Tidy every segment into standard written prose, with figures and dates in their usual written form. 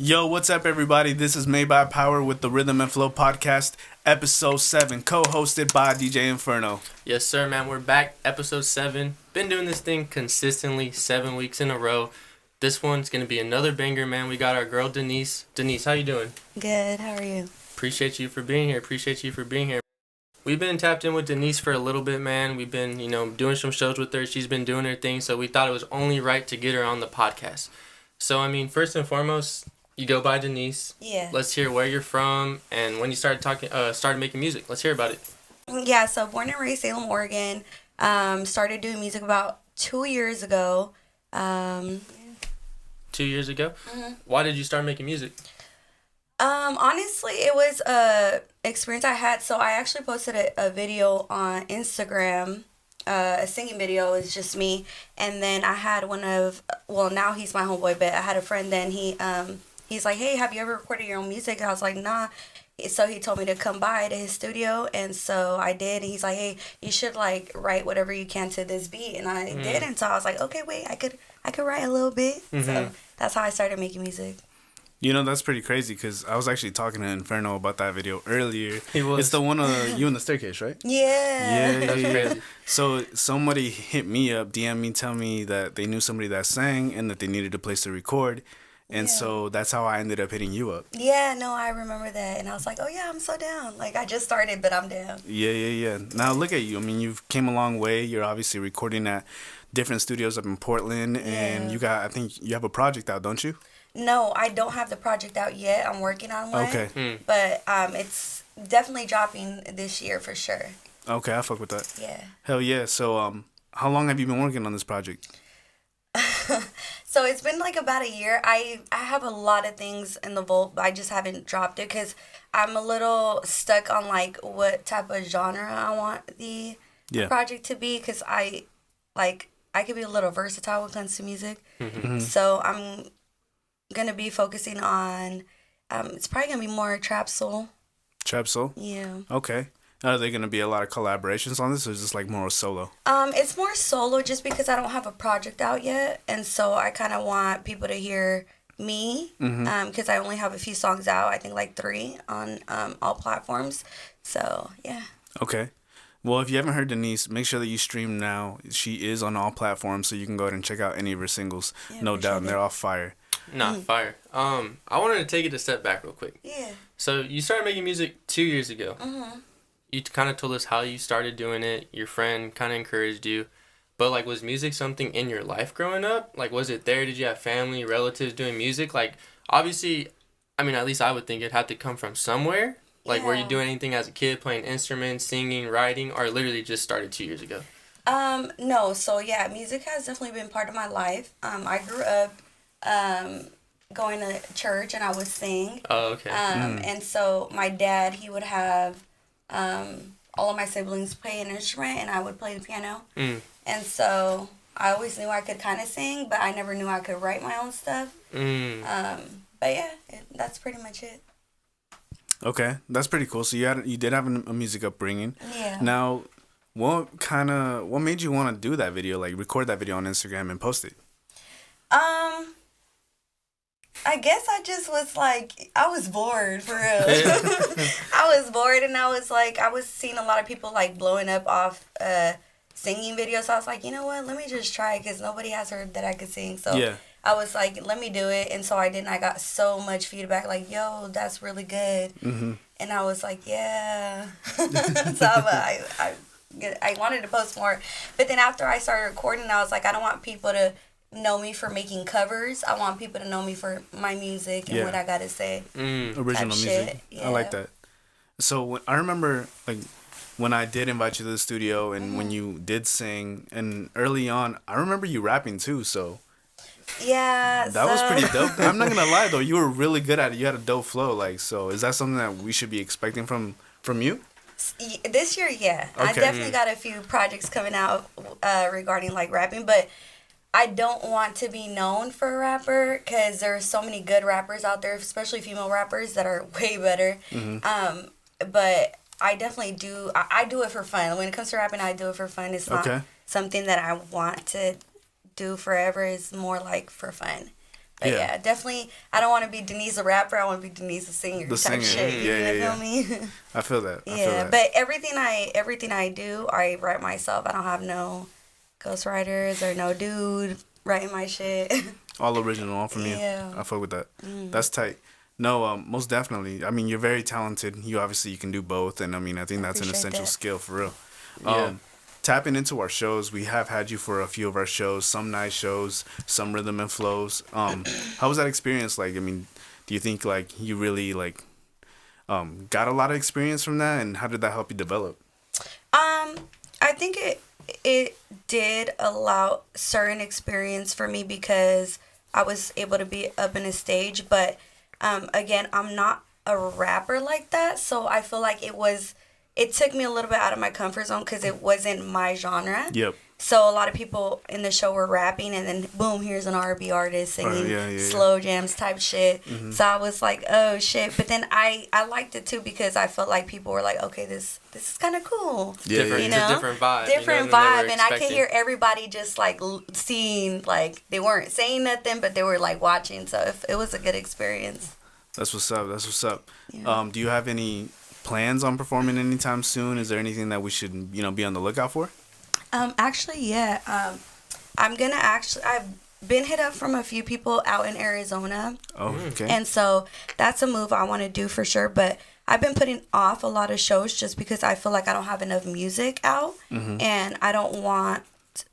Yo, what's up, everybody? This is Made by Power with the Rhythm and Flow Podcast, Episode 7, co-hosted by DJ Inferno. Yes, sir, man. We're back, Episode 7. Been doing this thing consistently 7 weeks in a row. This one's going to be another banger, man. We got our girl, Dnyse. Dnyse, how you doing? Good. How are you? Appreciate you for being here. We've been tapped in with Dnyse for a little bit, man. We've been, doing some shows with her. She's been doing her thing, so we thought it was only right to get her on the podcast. So, first and foremost, you go by Dnyse. Yeah. Let's hear where you're from and when you started making music. Let's hear about it. Yeah, so born and raised Salem, Oregon. Started doing music about 2 years ago. 2 years ago? Mm-hmm. Why did you start making music? Honestly, it was a experience I had. So I actually posted a video on Instagram, a singing video. It's just me. And then I had now he's my homeboy, but I had a friend then. He's like, hey, have you ever recorded your own music? I was like, nah. So he told me to come by to his studio, and so I did. And he's like, hey, you should write whatever you can to this beat, and I did. And so I was like, okay, wait, I could write a little bit. Mm-hmm. So that's how I started making music. That's pretty crazy because I was actually talking to Inferno about that video earlier. He was. It's the one of you in the staircase, right? Yeah. That's crazy. So somebody hit me up, DM me, tell me that they knew somebody that sang and that they needed a place to record. And so that's how I ended up hitting you up. Yeah, no, I remember that. And I was like, oh, yeah, I'm so down. I just started, but I'm down. Yeah. Now look at you. You've came a long way. You're obviously recording at different studios up in Portland. And I think you have a project out, don't you? No, I don't have the project out yet. I'm working on one. Okay. But it's definitely dropping this year for sure. Okay, I fuck with that. Yeah. Hell yeah. So how long have you been working on this project? So it's been about a year. I have a lot of things in the vault, but I just haven't dropped it because I'm a little stuck on what type of genre I want the project to be, because I could be a little versatile when it comes to music. Mm-hmm. So I'm gonna be focusing on it's probably gonna be more trap soul. Trap soul? Yeah. Okay. Are there going to be a lot of collaborations on this, or is this more solo? It's more solo just because I don't have a project out yet. And so I kind of want people to hear me because I only have a few songs out. I think 3 on all platforms. So, yeah. Okay. Well, if you haven't heard Dnyse, make sure that you stream now. She is on all platforms, so you can go ahead and check out any of her singles. Yeah, no doubt. They're all fire. Nah, fire. I wanted to take it a step back real quick. Yeah. So you started making music 2 years ago. Mm-hmm. You kind of told us how you started doing it. Your friend kind of encouraged you. But, was music something in your life growing up? Was it there? Did you have family, relatives doing music? Obviously, at least I would think it had to come from somewhere. Were you doing anything as a kid, playing instruments, singing, writing, or literally just started 2 years ago? No. So, yeah, music has definitely been part of my life. I grew up going to church, and I would sing. Oh, okay. And so my dad, he would have all of my siblings play an instrument, and I would play the piano. And so I always knew I could kind of sing, but I never knew I could write my own stuff. But yeah, that's pretty much it. Okay, that's pretty cool. So you did have a music upbringing. Yeah. Now, what made you want to do that video, record that video on Instagram and post it? I guess I just was I was bored, for real. I was bored, and I was seeing a lot of people blowing up off singing videos. So I was like, you know what, let me just try it, because nobody has heard that I could sing. So yeah. I was like, let me do it. And so I did, and I got so much feedback, yo, that's really good. Mm-hmm. And I was like, yeah. So I wanted to post more. But then after I started recording, I was like, I don't want people to know me for making covers. I want people to know me for my music and what I gotta say. Original music. Yeah. I like that. So I remember when I did invite you to the studio, and when you did sing, and early on, I remember you rapping too. So yeah, that was pretty dope. I'm not gonna lie though, you were really good at it. You had a dope flow. So is that something that we should be expecting from you? This year, yeah. Okay. I definitely got a few projects coming out regarding rapping, but I don't want to be known for a rapper, because there are so many good rappers out there, especially female rappers, that are way better. Mm-hmm. But I definitely do. I do it for fun. When it comes to rapping, I do it for fun. It's not something that I want to do forever. It's more for fun. But yeah, definitely. I don't want to be Dnyse the rapper. I want to be Dnyse the singer. The type singer. Shit, Yeah. Feel me? I feel that. But everything I do, I write myself. I don't have no ghostwriters or no dude writing my shit. All original, all from you. Yeah. I fuck with that. That's tight. No, most definitely. I mean, you're very talented. You can do both, and I mean, I think that's an essential skill for real. Yeah. Tapping into our shows, we have had you for a few of our shows, some nice shows, some rhythm and flows. How was that experience like? I mean, do you think like you really like got a lot of experience from that, and how did that help you develop? I think it did allow certain experience for me because I was able to be up in a stage, but again, I'm not a rapper like that, so I feel like it took me a little bit out of my comfort zone because it wasn't my genre. Yep. So a lot of people in the show were rapping, and then boom, here's an R&B artist singing slow jams type shit. Mm-hmm. So I was like, oh shit. But then I liked it too because I felt like people were like, okay, this is kind of cool. Yeah, different, you know? It's a different vibe. Different vibe, and I could hear everybody just like seeing, like they weren't saying nothing, but they were like watching. So it was a good experience. That's what's up. Yeah. Do you have any plans on performing anytime soon? Is there anything that we should be on the lookout for? Actually, yeah. I've been hit up from a few people out in Arizona. Oh, okay. And so that's a move I want to do for sure. But I've been putting off a lot of shows just because I feel like I don't have enough music out. Mm-hmm. And I don't want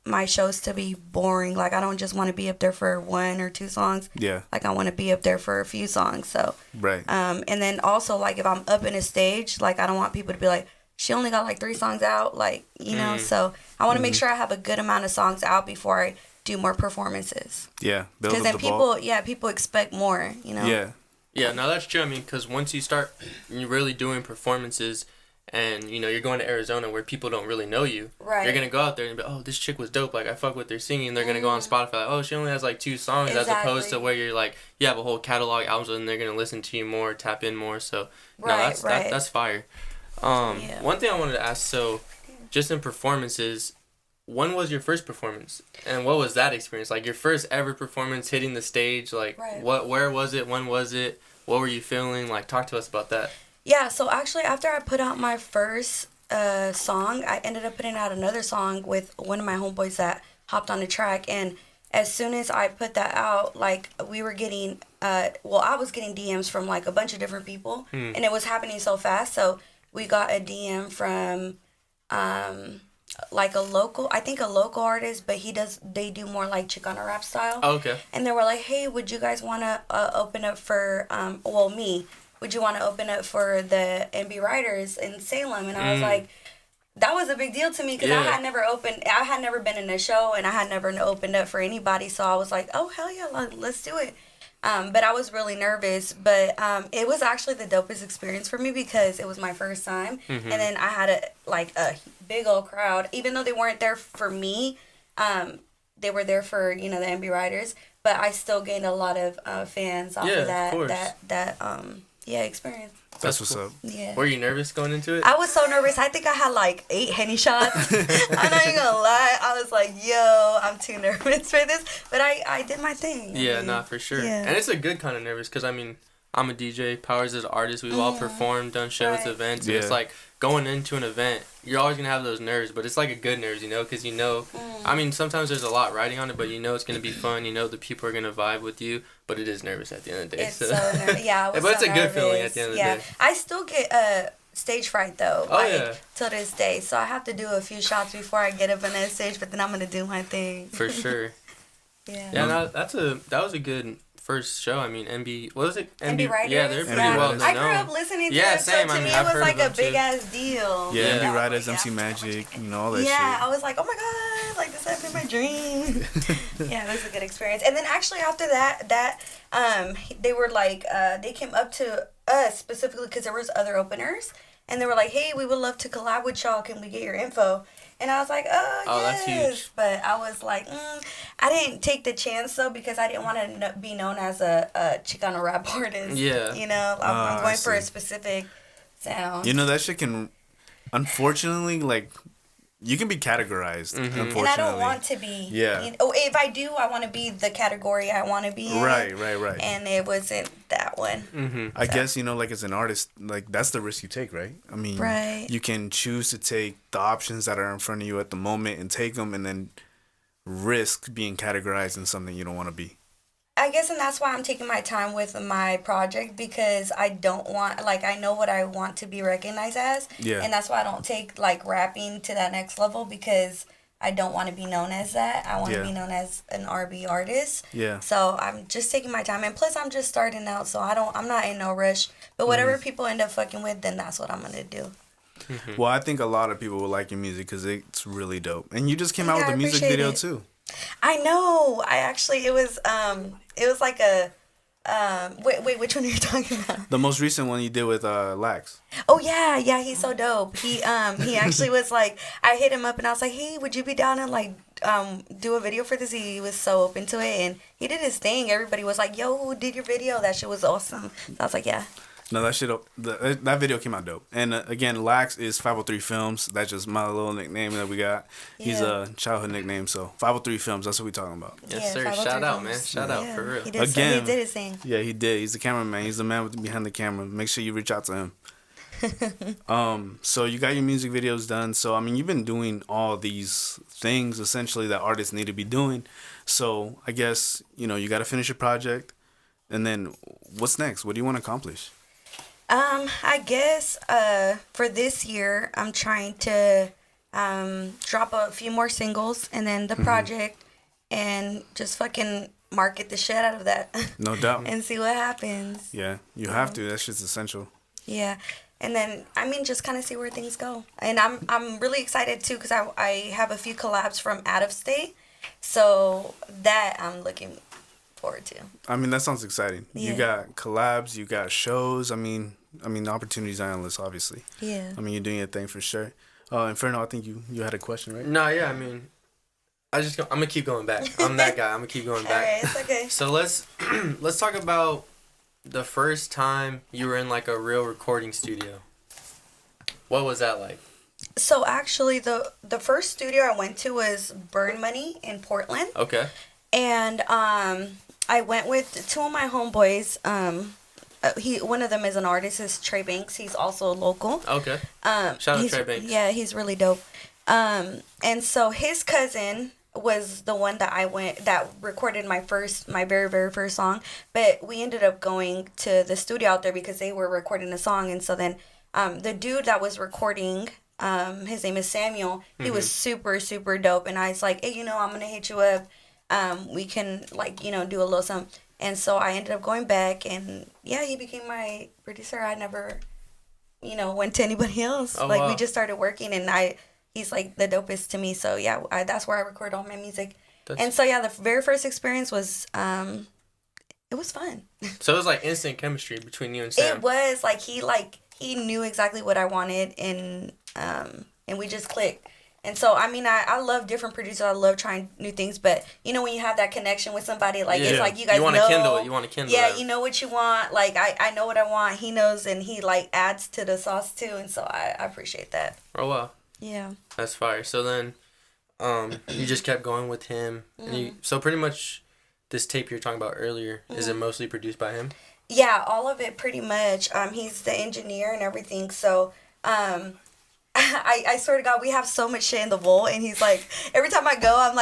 my shows to be boring. Like, I don't just want to be up there for 1 or 2 songs. Yeah. Like, I want to be up there for a few songs. So. Right. And then also, like, if I'm up in a stage, like, I don't want people to be like, she only got like 3 songs out, like, you know, so I want to make sure I have a good amount of songs out before I do more performances. Yeah, because then people expect more, you know. Yeah, no, that's true. I mean, because once you start really doing performances, and you're going to Arizona where people don't really know you, right? You're gonna go out there and be, oh, this chick was dope. Like, I fuck with their singing. They're gonna go on Spotify, like, oh, she only has like 2 songs, as opposed to where you're like, you have a whole catalog albums, and they're gonna listen to you more, tap in more. So that's fire. One thing I wanted to ask, so just in performances, when was your first performance, and what was that experience like? Your first ever performance, hitting the stage, like where was it? When was it? What were you feeling? Like, talk to us about that. Yeah, so actually after I put out my first song, I ended up putting out another song with one of my homeboys that hopped on the track, and as soon as I put that out, like, we were getting I was getting DMs from like a bunch of different people, and it was happening so fast. So we got a DM from like a local artist, but they do more like Chicano rap style. Oh, okay. And they were like, hey, would you guys want to open up for would you want to open up for the NB Writers in Salem? And I was like, that was a big deal to me because I had never been in a show, and I had never opened up for anybody. So I was like, oh, hell yeah, let's do it. But I was really nervous, but it was actually the dopest experience for me because it was my first time. Mm-hmm. And then I had a big old crowd. Even though they weren't there for me, they were there for, the NB Writers. But I still gained a lot of fans off of that experience. That's what's up. Yeah. Were you nervous going into it? I was so nervous. I think I had like 8 Henny shots. I'm not even gonna lie. I was like, yo, I'm too nervous for this. But I did my thing. Yeah, for sure. Yeah. And it's a good kind of nervous because, I mean, I'm a DJ. Powers is an artist. We've all performed, done shows, events. And it's like going into an event, you're always going to have those nerves. But it's like a good nerves, because I mean, sometimes there's a lot riding on it, but it's going to be fun. The people are going to vibe with you. But it is nervous at the end of the day. It's so nervous. Yeah, I was but it's a good feeling at the end of the day. I still get stage fright, though. Till this day. So I have to do a few shots before I get up on that stage, but then I'm going to do my thing. For sure. Yeah, no, that was a good first show. I mean, what was it? NB Writers. Yeah, they're pretty well known. I grew up listening to them, same. So to me, it was like a big ass deal. Yeah, NB Writers, MC Magic, all that shit. Yeah, I was like, oh my god, like this happened in my dream. Yeah, it was a good experience. And then actually after that, they were like, they came up to us specifically because there was other openers, and they were like, hey, we would love to collab with y'all. Can we get your info? And I was like, yes. That's huge. But I was like, I didn't take the chance, though, because I didn't want to be known as a Chicano rap artist. Yeah. I'm going for a specific sound. That shit can, unfortunately, like, you can be categorized. Unfortunately, and I don't want to be. Yeah. You know, if I do, I want to be the category I want to be in. Right. And it wasn't that one. I guess, you know, like as an artist, like that's the risk you take, right? I mean, Right. you can choose to take the options that are in front of you at the moment and take them, and then risk being categorized in something you don't want to be. I guess, and that's why I'm taking my time with my project, because I don't want, like, I know what I want to be recognized as. Yeah. And that's why I don't take, like, rapping to that next level, because I don't want to be known as that. I want to Yeah. be known as an R&B artist. Yeah. So I'm just taking my time. And plus, I'm just starting out, so I'm not in no rush. But whatever people end up fucking with, then that's what I'm going to do. Well, I think a lot of people will like your music because it's really dope. And you just came out Yeah, with a I music appreciate video it. too. I know. I actually, it was like a, wait, which one are you talking about? The most recent one you did with Lax. Oh yeah, he's so dope. He actually was like, I hit him up and I was like, hey, would you be down to like do a video for this? He was so open to it and he did his thing. Everybody was like, yo, who did your video? That shit was awesome. So I was like, yeah. No, that video came out dope. And again, Lax is 503 Films. That's just my little nickname that we got. He's Yeah. a childhood nickname, so 503 Films. That's what we talking about. Yes, sir. 503 Shout out, films. man. Shout out, for real. He did, Again. he did his thing. Yeah, he did. He's the cameraman. He's the man behind the camera. Make sure you reach out to him. So you got your music videos done. So I mean, you've been doing all these things essentially that artists need to be doing. So I guess, you know, you got to finish your project, and then what's next? What do you want to accomplish? I guess for this year, I'm trying to drop a few more singles and then the project and just fucking market the shit out of that. No doubt. And see what happens. Yeah, you have to. That shit's essential. Yeah. And then, I mean, just kind of see where things go. And I'm really excited, too, because I have a few collabs from out of state. So that I'm looking forward to. I mean, that sounds exciting. Yeah. You got collabs, you got shows. I mean, the opportunities are endless, obviously. Yeah. I mean, you're doing your thing for sure. Inferno, I think you had a question, right? No, yeah, I mean, I'm gonna keep going back. I'm that guy. I'm gonna keep going All back. right, it's okay. So let's talk about the first time you were in like a real recording studio. What was that like? So actually, the first studio I went to was Burn Money in Portland. Okay. And I went with two of my homeboys. One of them is an artist, is Trey Banks. He's also local. Okay. Shout out Trey Banks. Yeah, he's really dope. And so his cousin was the one that recorded my very, very first song. But we ended up going to the studio out there because they were recording the song. And so then the dude that was recording, his name is Samuel. He was super, super dope. And I was like, hey, I'm going to hit you up. We can, do a little something. And so I ended up going back. And, yeah, he became my producer. I never, went to anybody else. Oh, wow. wow. We just started working. And he's, like, the dopest to me. So, yeah, that's where I record all my music. And so, yeah, the very first experience was, it was fun. So it was, like, instant chemistry between you and Sam. It was, he knew exactly what I wanted, and we just clicked. And so, I mean, I love different producers. I love trying new things. But, when you have that connection with somebody, it's like you guys want to kindle it. You want to kindle Yeah, that. you know what you want. Like, I know what I want. He knows, and he, adds to the sauce, too. And so I appreciate that. Oh, wow. Yeah. That's fire. So then you just kept going with him. And so pretty much this tape you're talking about earlier, is it mostly produced by him? Yeah, all of it pretty much. He's the engineer and everything. So, I swear to God, we have so much shit in the vault, and he's like, every time I go, I'm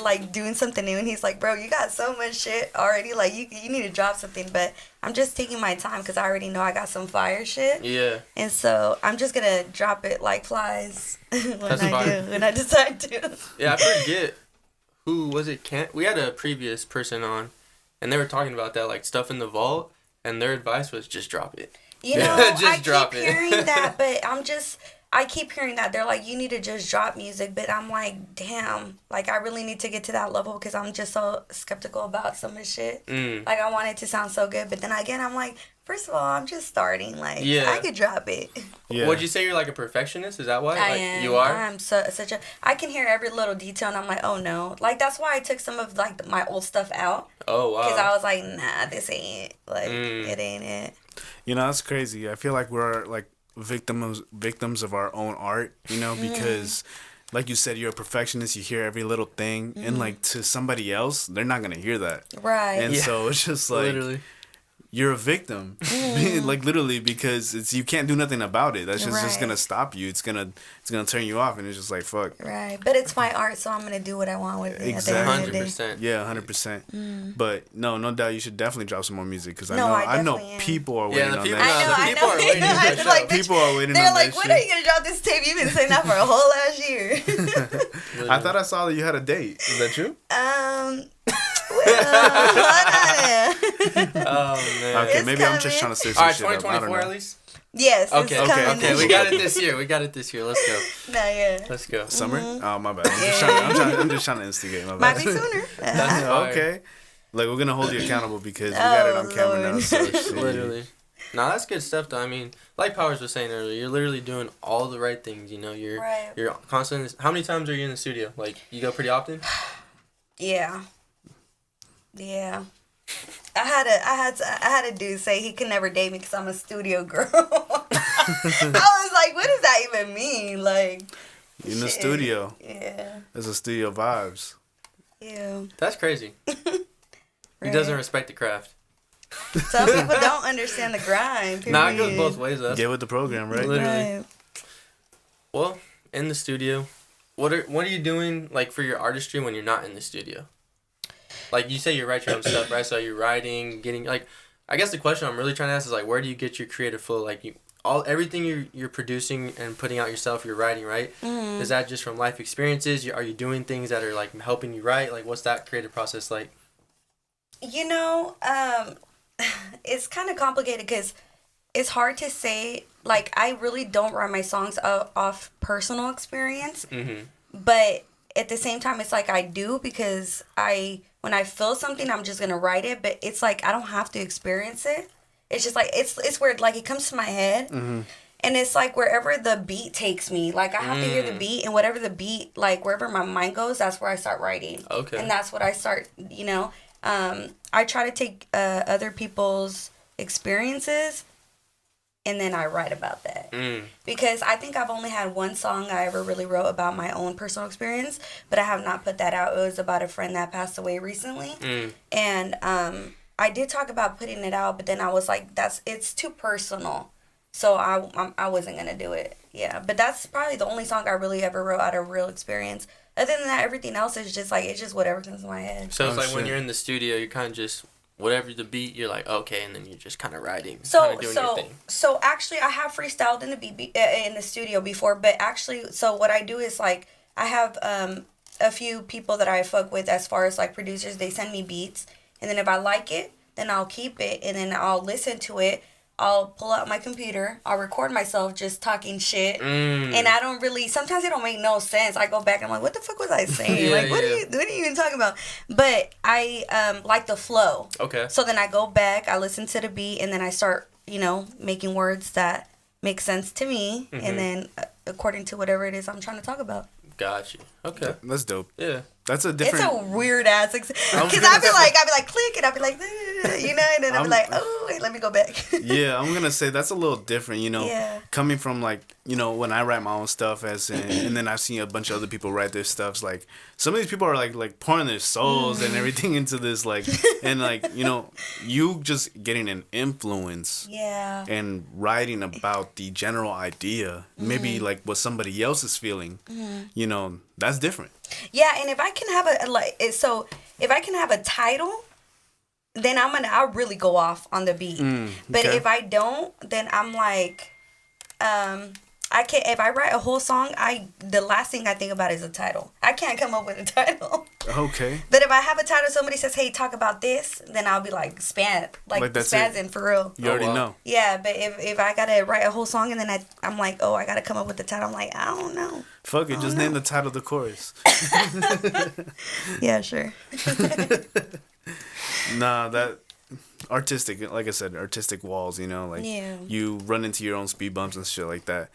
like doing something new, and he's like, bro, you got so much shit already, like you need to drop something. But I'm just taking my time because I already know I got some fire shit. Yeah. And so I'm just gonna drop it like flies when I decide to. Yeah, I forget who was it. We had a previous person on, and they were talking about that, like stuff in the vault, and their advice was just drop it. Just I drop keep it. hearing that, but I keep hearing that. They're like, you need to just drop music. But I'm like, damn. Like, I really need to get to that level because I'm just so skeptical about some of this shit. Like, I want it to sound so good. But then again, I'm like, first of all, I'm just starting. Like, I could drop it. Yeah. Would you say you're like a perfectionist? Is that why? I like, am. You are? I'm such a... I can hear every little detail, and I'm like, oh, no. Like, that's why I took some of, my old stuff out. Oh, wow. Because I was like, nah, this ain't it. Like, it ain't it. That's crazy. I feel like we're, victims of our own art, because like you said, you're a perfectionist. You hear every little thing, and like to somebody else, they're not gonna hear that. Right. And Yeah. so it's just like Literally. you're a victim, like literally, because it's you can't do nothing about it. That's just Right. gonna stop you. It's gonna turn you off, and it's just like fuck. Right. But it's my art, so I'm gonna do what I want with it. At the end of the day. 100%. Yeah, 100%. But no doubt, you should definitely drop some more music because No, I know definitely am. people are Yeah, waiting the on people- that. I shit. know. People are waiting for I that feel like show. People are waiting they're on like, that when shit. are you gonna drop this tape? You've been saying that for a whole last year. I thought I saw that you had a date. Is that true? Oh man. Okay, It's maybe I'm just coming. trying to stir All some right, shit up. I don't 2024 know. at least. Yes. Okay, It's okay, coming. okay. We got it this year. We got it this year. Let's go. No, yeah. Let's go. Summer? Oh my bad. I'm just trying to instigate. My bad. Might be sooner. That's fire. Okay. Like we're gonna hold you accountable because we got it on camera now. Lord. So shit. Literally. No, that's good stuff though. I mean, like Powers was saying earlier, you're literally doing all the right things. You know, you're Right. you're constantly. How many times are you in the studio? Like, you go pretty often? Yeah. Yeah. I had a dude say he could never date me because I'm a studio girl. I was like, what does that even mean? Like, In the shit. studio. Yeah. There's a studio vibes. Yeah. That's crazy. He Right. doesn't respect the craft. Some people don't understand the grind. Period. Nah, it goes both ways. Though. Get with the program, right? Literally. Right. Well, in the studio, what are you doing like for your artistry when you're not in the studio? Like you say, you write your own stuff, right? So you're writing, getting like. I guess the question I'm really trying to ask is like, where do you get your creative flow? Like everything you're producing and putting out yourself, you're writing, right? Mm-hmm. Is that just from life experiences? Are you doing things that are like helping you write? Like, what's that creative process like? You know, it's kind of complicated because it's hard to say. Like, I really don't write my songs off personal experience, Mm-hmm. but at the same time, it's like I do because when I feel something, I'm just gonna write it. But it's like I don't have to experience it. It's just like it's weird. Like it comes to my head, and it's like wherever the beat takes me. Like I have to hear the beat, and whatever the beat, like wherever my mind goes, that's where I start writing. Okay. And that's what I start. You know, I try to take other people's experiences, and then I write about that. Because I think I've only had one song I ever really wrote about my own personal experience, but I have not put that out. It was about a friend that passed away recently. And I did talk about putting it out, but then I was like, it's too personal. So I wasn't going to do it. Yeah, but that's probably the only song I really ever wrote out of real experience. Other than that, everything else is just like, it's just whatever comes to my head. So it's Oh, like when shit. you're in the studio, you're kind of just whatever the beat, you're like okay, and then you're just kind of writing, So kind of doing your thing. so actually, I have freestyled in the studio before, but actually, so what I do is like I have a few people that I fuck with as far as like producers. They send me beats, and then if I like it, then I'll keep it, and then I'll listen to it. I'll pull out my computer. I'll record myself just talking shit, and I don't really. Sometimes it don't make no sense. I go back and I'm like, what the fuck was I saying? Yeah, like, what are you even talking about? But I like the flow. Okay. So then I go back, I listen to the beat, and then I start, making words that make sense to me, and then according to whatever it is I'm trying to talk about. Got you. Okay. That's dope. Yeah. That's a different. It's a weird ass, because I'd be gonna like, click, and I'd be like, and then I'd be like, oh, wait, let me go back. Yeah, I'm gonna say that's a little different, Yeah. coming from like, when I write my own stuff and then I've seen a bunch of other people write their stuffs, like some of these people are like pouring their souls and everything into this, like, and like, you just getting an influence Yeah. and writing about the general idea, maybe like what somebody else is feeling, that's different. Yeah, and if I can have if I can have a title, then I'll really go off on the beat. But okay. if I don't, then I'm like, I can't. If I write a whole song, the last thing I think about is a title. I can't come up with a title. Okay. But if I have a title, somebody says, "Hey, talk about this," then I'll be like, Like, that's spazzing for real. You already wow. know. Yeah, but if I gotta write a whole song and then I'm like, oh, I gotta come up with the title, I'm like, I don't know. Fuck it, just name the title of the chorus. Yeah, sure. Nah, that artistic, like I said, artistic walls, like Yeah. you run into your own speed bumps and shit like that.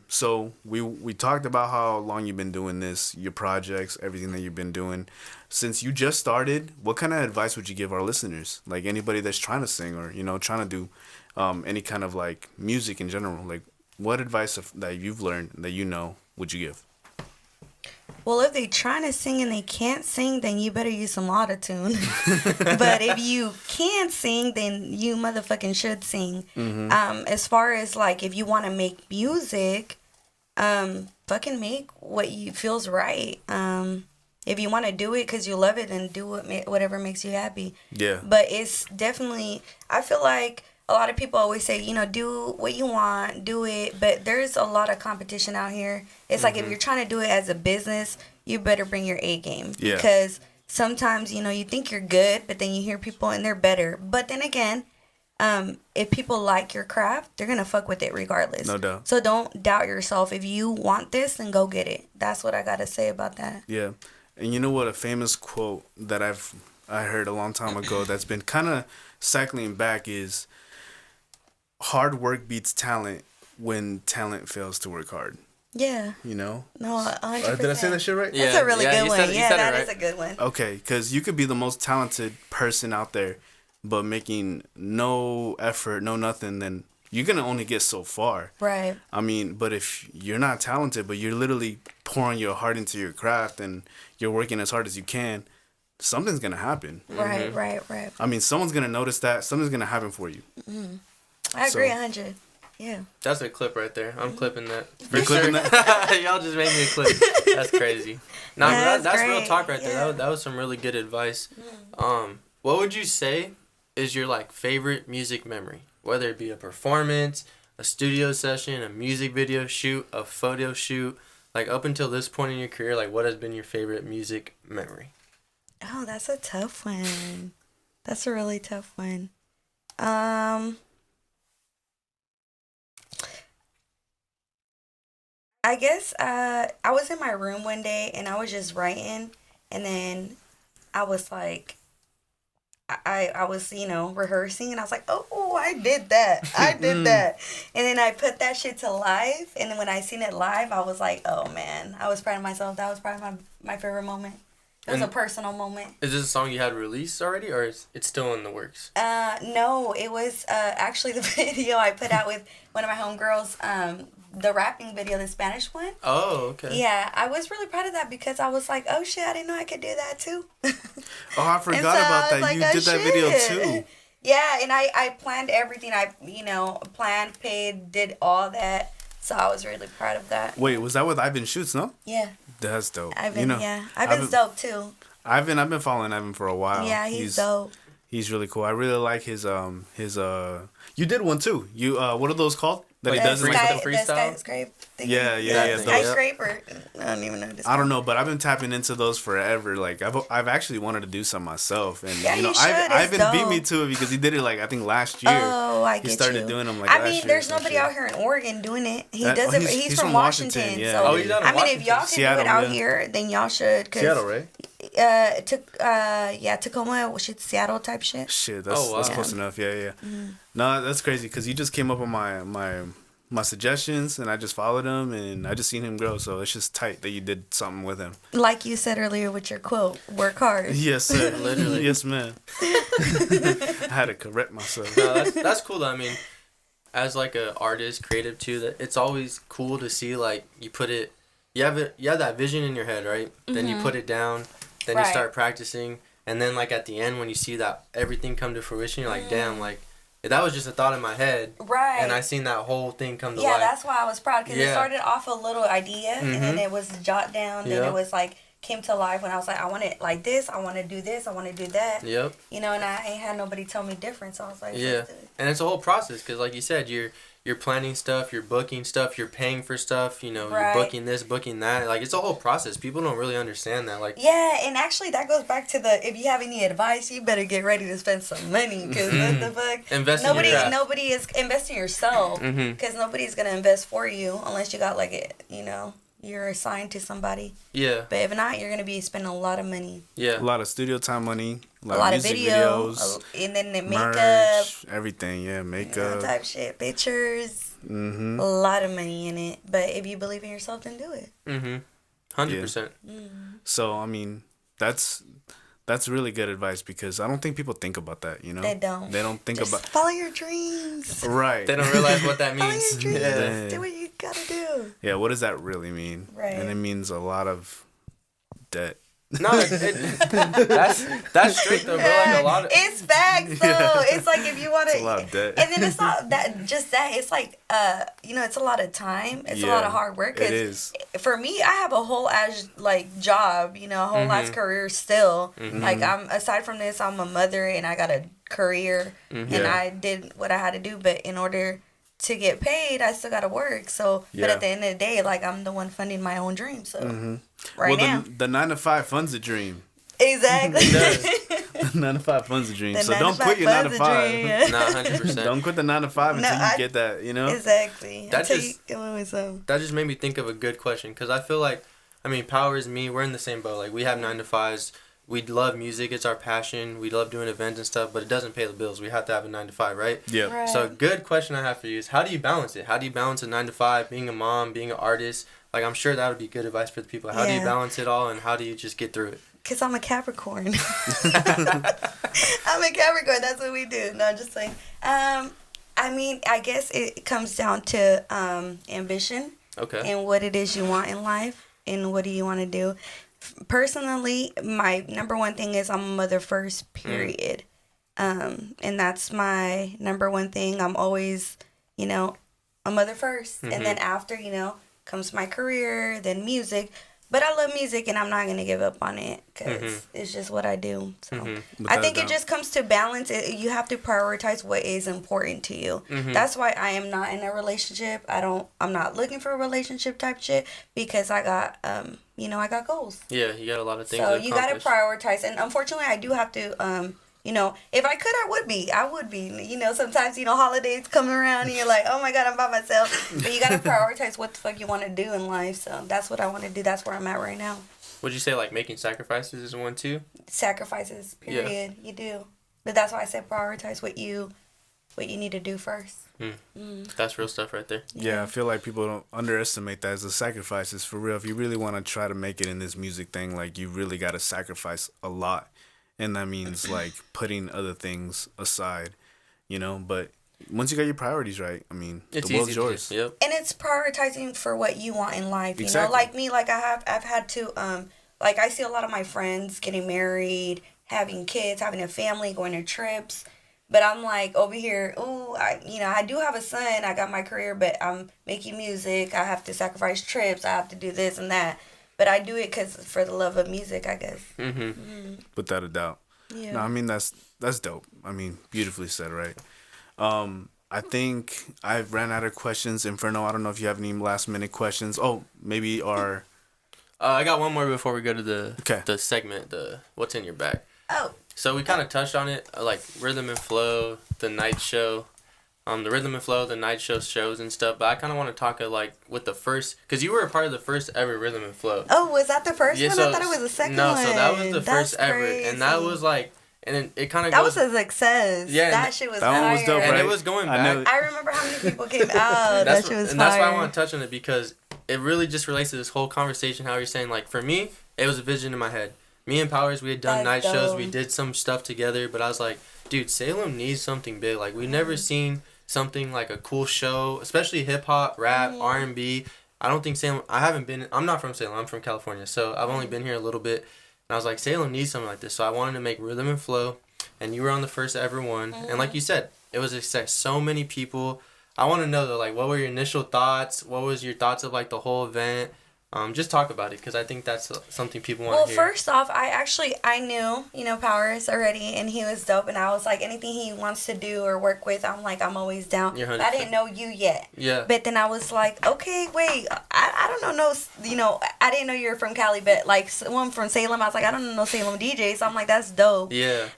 So we talked about how long you've been doing this, your projects, everything that you've been doing. Since you just started, what kind of advice would you give our listeners? Like anybody that's trying to sing or, trying to do any kind of like music in general, like what advice that you've learned that would you give? Well, if they trying to sing and they can't sing, then you better use some autotune. But if you can sing, then you motherfucking should sing. As far as like if you want to make music, fucking make what you feels right. If you want to do it because you love it, then do whatever makes you happy. Yeah. But it's definitely, I feel like a lot of people always say, do what you want, do it. But there's a lot of competition out here. It's like if you're trying to do it as a business, you better bring your A game. Yeah. Because sometimes, you think you're good, but then you hear people and they're better. But then again, if people like your craft, they're going to fuck with it regardless. No doubt. So don't doubt yourself. If you want this, then go get it. That's what I got to say about that. Yeah. And you know what? A famous quote that I heard a long time ago that's been kind of cycling back is hard work beats talent when talent fails to work hard. Yeah. No, 100%. did I say that shit right? That's a really good one. Yeah, that right. is a good one. Okay, because you could be the most talented person out there, but making no effort, no nothing, then you're going to only get so far. Right. I mean, but if you're not talented, but you're literally pouring your heart into your craft and you're working as hard as you can, something's going to happen. Right. I mean, someone's going to notice that. Something's going to happen for you. I agree 100. Yeah. That's a clip right there. I'm clipping that. You're clipping that? Y'all just made me a clip. That's crazy. No, Yeah, that's real great. talk right there. Yeah. That was some really good advice. What would you say is your like favorite music memory? Whether it be a performance, a studio session, a music video shoot, a photo shoot, like up until this point in your career, like what has been your favorite music memory? Oh, that's a tough one. That's a really tough one. I guess I was in my room one day and I was just writing, and then I was like, I was, rehearsing, and I was like, oh, I did that. I did that. And then I put that shit to live, and then when I seen it live, I was like, oh, man. I was proud of myself. That was probably my favorite moment. It was a personal moment. Is this a song you had released already, or is it still in the works? No, it was actually the video I put out with one of my homegirls, the rapping video, the Spanish one. Oh, okay. Yeah, I was really proud of that because I was like, oh shit, I didn't know I could do that too. Oh, I forgot so about that. like, You did that video too. Yeah, and I planned everything. I, planned, paid, did all that. So I was really proud of that. Wait, was that with Ivan Shoots, no? Yeah. That's dope. Ivan's dope too. I've been following Ivan for a while. Yeah, he's dope. He's really cool. I really like his you did one too. You what are those called? That he does like like the freestyle? Sky scrape thing. Yeah. Sky scraper. I don't even know what it's I don't know, but I've been tapping into those forever. Like I've actually wanted to do some myself, and Yeah, you should. Ivan It's beat me dope. to it because he did it like I think last year. Oh, I get He started you. doing them like I last mean, year. there's nobody out here in Oregon doing it. He That- does oh, it. he's- He's from Washington. yeah. So Oh, he's out of I mean, if y'all can Seattle, do it out yeah. here, then y'all should. Cause, Seattle, right? Tacoma, shit, Seattle type shit. Shit, that's Oh, wow. close enough. Yeah. No, that's crazy because he just came up on my suggestions, and I just followed him, and I just seen him grow. So it's just tight that you did something with him. Like you said earlier with your quote, work hard. Yes, sir. Literally. Yes, man. I had to correct myself. No, that's cool though. I mean, as like a artist, creative too, that it's always cool to see like you put it, you have that vision in your head, right? Then you put it down, then you Right. start practicing, and then like at the end when you see that everything come to fruition, you're like, damn, like that was just a thought in my head, Right. and I seen that whole thing come to Yeah, life. that's why I was proud because it Yeah. started off a little idea and then it was jot down. Then Yeah. it was like came to life when I was like, I want it like this. I want to do this. I want to do that. Yep. And I ain't had nobody tell me different. So I was like, Yeah, let's do it. and it's a whole process because, like you said, you're planning stuff, you're booking stuff, you're paying for stuff. You're Right. booking this, booking that. Like it's a whole process. People don't really understand that. Like Yeah, and actually that goes back to the if you have any advice, you better get ready to spend some money because what the fuck? Invest in your craft. Nobody is investing in yourself Mhm. because nobody's gonna invest for you unless you got like you're assigned to somebody. yeah, But if not, you're gonna be spending a lot of money, yeah. A lot of studio time money, a lot of music video, videos, and then the makeup, merch, everything. Yeah, you know, makeup. type shit, pictures. Mm-hmm. A lot of money in it. But if you believe in yourself, then do it. 100%. So I mean, that's really good advice because I don't think people think about that. They don't. They don't think Just about follow your dreams. right. They don't realize what that Follow means. your dreams. Yeah. Do what you gotta do. Yeah, what does that really mean? Right. And it means a lot of debt. No, that's straight though, bro. Like a lot of It's facts though. Yeah. It's like if you want to, It's a lot of debt. and then it's not that just that. It's like it's a lot of time. It's a lot of hard work. It is. For me, I have a whole ass like job. A whole ass career still. Like I'm aside from this, I'm a mother and I got a career and I did what I had to do. But in order to get paid, I still gotta work. So, but at the end of the day, like I'm the one funding my own dream. So now, the 9 to 5 funds a dream. exactly. The 9 to 5 funds a dream. The So 9 to don't 5 quit your 9 to funds a 5. dream, yeah. Nah, 100%. Don't quit the 9 to 5 until you get that. Exactly. That Until just- you get with some. That just made me think of a good question because I feel like, Power is me. We're in the same boat. Like we have 9 to 5s. We love music. It's our passion. We love doing events and stuff, but it doesn't pay the bills. We have to have a 9 to 5, right? Yeah. Right. So, good question I have for you is how do you balance it? How do you balance a 9 to 5, being a mom, being an artist? Like, I'm sure that would be good advice for the people. How do you Yeah. balance it all, and how do you just get through it? Because I'm a Capricorn. I'm a Capricorn. That's what we do. No, just like, I guess it comes down to ambition Okay. and what it is you want in life and what do you want to do. Personally, my number one thing is I'm a mother first, period. And that's my number one thing. I'm always, a mother 1st. And then after, comes my career, then music. But I love music and I'm not going to give up on it because it's just what I do. So I think it just comes to balance. You have to prioritize what is important to you. That's why I am not in a relationship. I'm not looking for a relationship type shit because I got, I got goals. Yeah, you got a lot of things So to you got to accomplish. prioritize. And unfortunately, I do have to, if I could, I would be. Sometimes, holidays come around and you're like, oh my God, I'm by myself. But you got to prioritize what the fuck you want to do in life. So that's what I want to do. That's where I'm at right now. Would you say, like, making sacrifices is one, too? Sacrifices, period. You do. But that's why I said prioritize what you need to do first. That's real stuff right there. Yeah, I feel like people don't underestimate that as a sacrifices for real. If you really want to try to make it in this music thing, like you really got to sacrifice a lot. And that means like putting other things aside, but once you got your priorities right, It's the world's easy to yours. do. Yep. And it's prioritizing for what you want in life. Exactly. Like me, like I've had to I see a lot of my friends getting married, having kids, having a family, going to trips. But I'm like over here, I do have a son, I got my career, but I'm making music, I have to sacrifice trips, I have to do this and that. But I do it for the love of music, I guess. Without a doubt. Yeah. No, that's dope. Beautifully said, right? I think I've ran out of questions. Inferno, I don't know if you have any last minute questions. Oh, maybe our... I got one more before we go to Okay. the segment, the what's in your bag. Oh. So we kind of touched on it, like Rhythm and Flow, the night show, the Rhythm and Flow, the night shows and stuff. But I kind of want to talk like with the first, because you were a part of the first ever Rhythm and Flow. Oh, was that the first one? So, I thought it was the second no, one. so that was the first ever, and that crazy. was like, and then it kind of That goes, was a success. Yeah, That shit was that one was fire. dope, and right? it was going I back. know. I remember how many people came out. That shit was and fire. that's why I want to touch on it because it really just relates to this whole conversation. How you're saying, like, for me, it was a vision in my head. Me and Powers, we had done That's night shows. dope. We did some stuff together, but I was like, dude, Salem needs something big. Like, we've never seen something like a cool show, especially hip hop, rap, R&B. I don't think Salem. I'm not from Salem. I'm from California, so I've only been here a little bit. And I was like, Salem needs something like this. So I wanted to make Rhythm and Flow, and you were on the first ever one. And like you said, it was a success. So many people. I want to know though, like, what were your initial thoughts? What was your thoughts of like the whole event? Just talk about it because I think that's something people want to hear. Well, first off, I knew, Powers already, and he was dope, and I was like, anything he wants to do or work with, I'm always down. You're But I didn't know you yet. Yeah. But then I was like, okay, wait, I don't know, I didn't know you were from Cali, but like someone from Salem, I was like, I don't know no Salem DJ, so I'm like, that's dope. Yeah.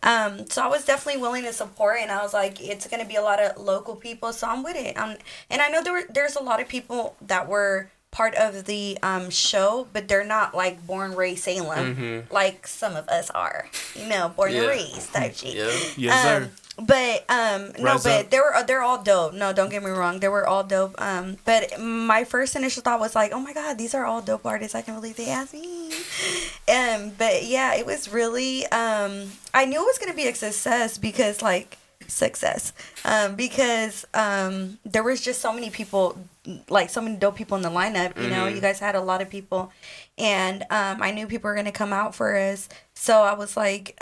So I was definitely willing to support, and I was like, it's gonna be a lot of local people, so I'm with it. And I know there's a lot of people that were part of the show, but they're not like born raised Salem like some of us are, born and raised type shit. Yeah. Yes, sir. But no, Rise but up. they're all dope. No, don't get me wrong, they were all dope. But my first initial thought was like, oh my God, these are all dope artists. I can't believe they asked me. But yeah, it was really. I knew it was gonna be a success because there was just so many people like so many dope people in the lineup. You know, you guys had a lot of people, and I knew people were gonna come out for us. So I was like,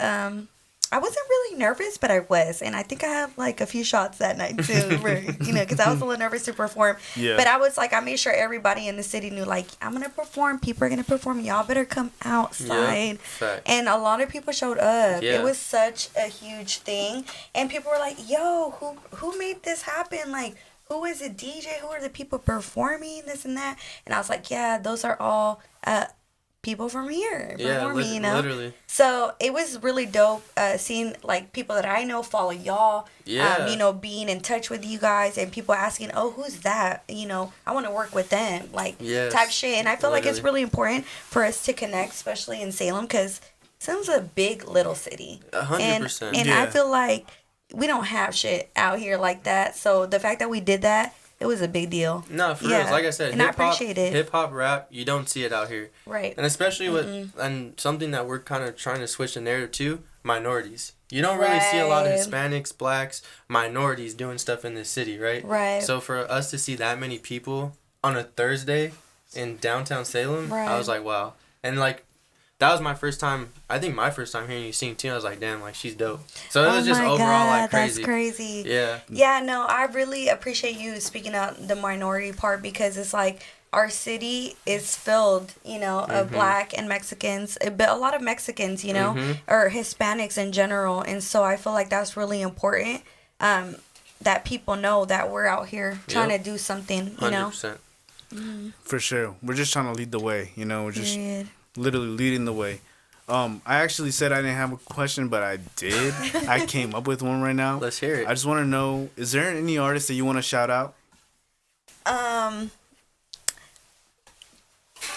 I wasn't really nervous, but I was, and I think I had like a few shots that night too, where, you know, because I was a little nervous to perform. Yeah. But I was like, I made sure everybody in the city knew, like, I'm gonna perform. People are gonna perform. Y'all better come outside. Yeah, and a lot of people showed up. Yeah. It was such a huge thing, and people were like, "Yo, who made this happen? Like, who is a DJ? Who are the people performing this and that?" And I was like, "Yeah, those are all people from here performing, you know." Literally. So it was really dope seeing like people that I know follow y'all. Yeah. You know, being in touch with you guys and people asking, "Oh, who's that?" You know, I want to work with them, like Yes. type shit. And I feel like it's Literally. really important for us to connect, especially in Salem, because Salem's a big little city. 100%. And Yeah. I feel like we don't have shit out here like that. So the fact that we did that, it was a big deal. No, for Yeah. real. Like I said, And I hip-hop, appreciate it. hip-hop, rap, you don't see it out here. Right. And especially with, and something that we're kind of trying to switch the narrative to, minorities. You don't really see a lot of Right. Hispanics, blacks, minorities doing stuff in this city, right? Right. So for us to see that many people on a Thursday in downtown Salem, Right. I was like, wow. And like, that was my first time, I think my first time hearing you sing too. I was like, damn, like she's dope. So it was just overall like crazy. That's crazy. Yeah. Yeah, no, I really appreciate you speaking out the minority part, because it's like our city is filled, you know, of Black and Mexicans, but a lot of Mexicans, you know, or Hispanics in general. And so I feel like that's really important, that people know that we're out here trying to do something, you know. 100%. For sure. We're just trying to lead the way. You know, we're just Period. literally leading the way. I actually said I didn't have a question, but I did. I came up with one right now. Let's hear it. I just want to know, is there any artist that you want to shout out?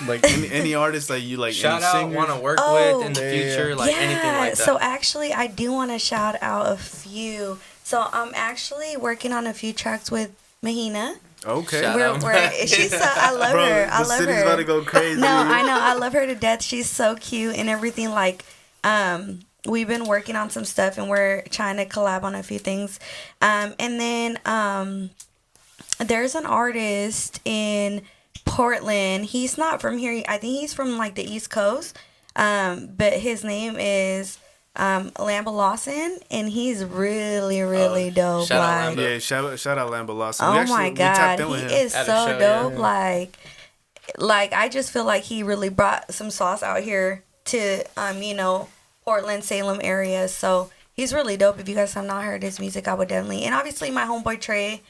Like any artist that you like, Shout any out, singer? want to work Oh, with in the future, like anything like that. So actually, I do want to shout out a few. So I'm actually working on a few tracks with Mahina. Okay. Shout out. She's so, I love Bro, her. I the love city's her. about to go crazy. No, I know. I love her to death. She's so cute and everything. Like, we've been working on some stuff and we're trying to collab on a few things. And then there's an artist in Portland. He's not from here. I think he's from like the East Coast. But his name is Lamba Lawson, and he's really, really dope. shout out Like, Lamba. Yeah, shout out Lamba Lawson. oh We actually, my we tapped God, in with he him. is At a so show, dope. yeah. Like I just feel like he really brought some sauce out here to you know, Portland, Salem area. So he's really dope. If you guys have not heard his music, I would definitely. And obviously my homeboy Trey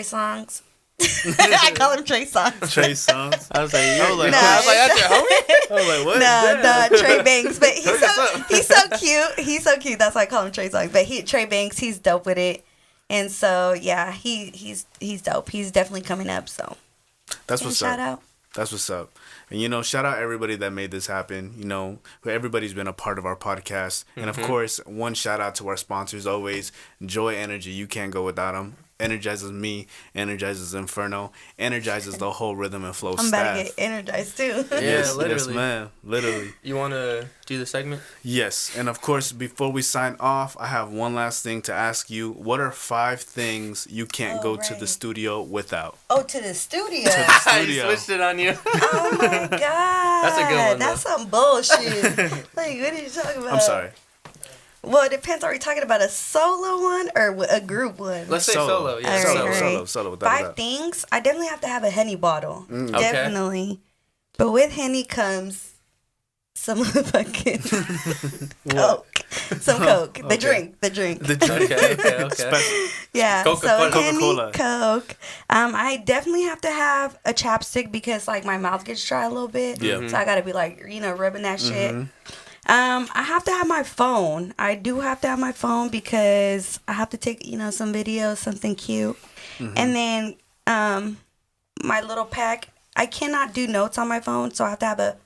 Songs. I call him Trey Songs. Trey Songz. I was like, I was like, No, that's your homie? I was like, what? No, Trey Banks, but up. he's so cute. He's so cute. That's why I call him Trey Songs. But Trey Banks, he's dope with it, and so yeah, he's dope. He's definitely coming up. So That's yeah, what's shout up. out. That's what's up. And, you know, shout out everybody that made this happen. You know, everybody's been a part of our podcast. And, of course, one shout out to our sponsors always. Joy Energy. You can't go without them. Energizes me. Energizes Inferno. Energizes the whole Rhythm and Flow I'm staff. about to get energized too. Yeah, Yes, literally. yes, ma'am. Literally. You want to do the segment? Yes. And, of course, before we sign off, I have one last thing to ask you. What are 5 things you can't go to the right. studio without? Oh, to the studio. I Studio. switched it on you. Oh my god. That's a good one, That's though. some bullshit. Like, what are you talking about? I'm sorry. Well, it depends. Are we talking about a solo one or a group one? Let's say solo. Yeah, Alright, solo. alright. Solo. Without a 5 doubt. things. I definitely have to have a Henny bottle. Okay. Definitely. But with Henny comes some motherfucking Coke. Some Coke. The drink. The drink. Okay. Special. Yeah. Coca-Cola. So Henny, Coca-Cola. Coke. I definitely have to have a chapstick because like my mouth gets dry a little bit. Yeah. So I gotta be like, you know, rubbing that shit. I have to have my phone. I do have to have my phone because I have to take, you know, some videos, something cute. And then my little pack. I cannot do notes on my phone, so I have to have a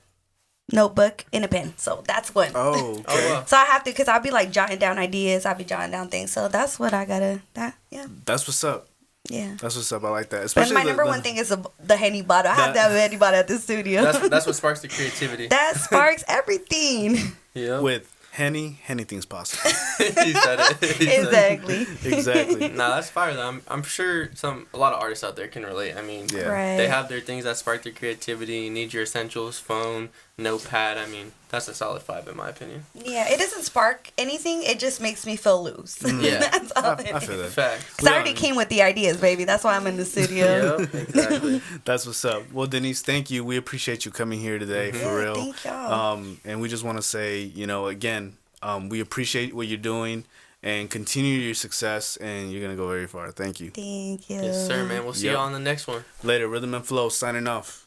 notebook and a pen. So that's one. Oh, okay. Oh, wow. So I have to, because I'll be like jotting down ideas. I'll be jotting down things. So that's what I gotta, yeah. That's what's up. Yeah. That's what's up. I like that. But Especially my number one thing is the Henny bottle. I have to have a Henny bottle at the studio. That's what sparks the creativity. That sparks everything. Yeah. with anything's possible. He said it. He said it. Exactly. Nah, that's fire though. I'm sure a lot of artists out there can relate. I mean, Yeah. Right. they have their things that spark their creativity. You need your essentials, phone, notepad. I mean, that's a solid 5 in my opinion. Yeah, it doesn't spark anything. It just makes me feel loose. Yeah. That's all I feel that. Fact. Because I already came with the ideas, baby. That's why I'm in the studio. Yep, exactly. That's what's up. Well, Dnyse, thank you. We appreciate you coming here today, for Yeah, real. thank y'all. And we just want to say, again, we appreciate what you're doing and continue your success, and you're going to go very far. Thank you. Thank you. Yes, sir, man. We'll see Yep. you on the next one. Later, Rhythm and Flow signing off.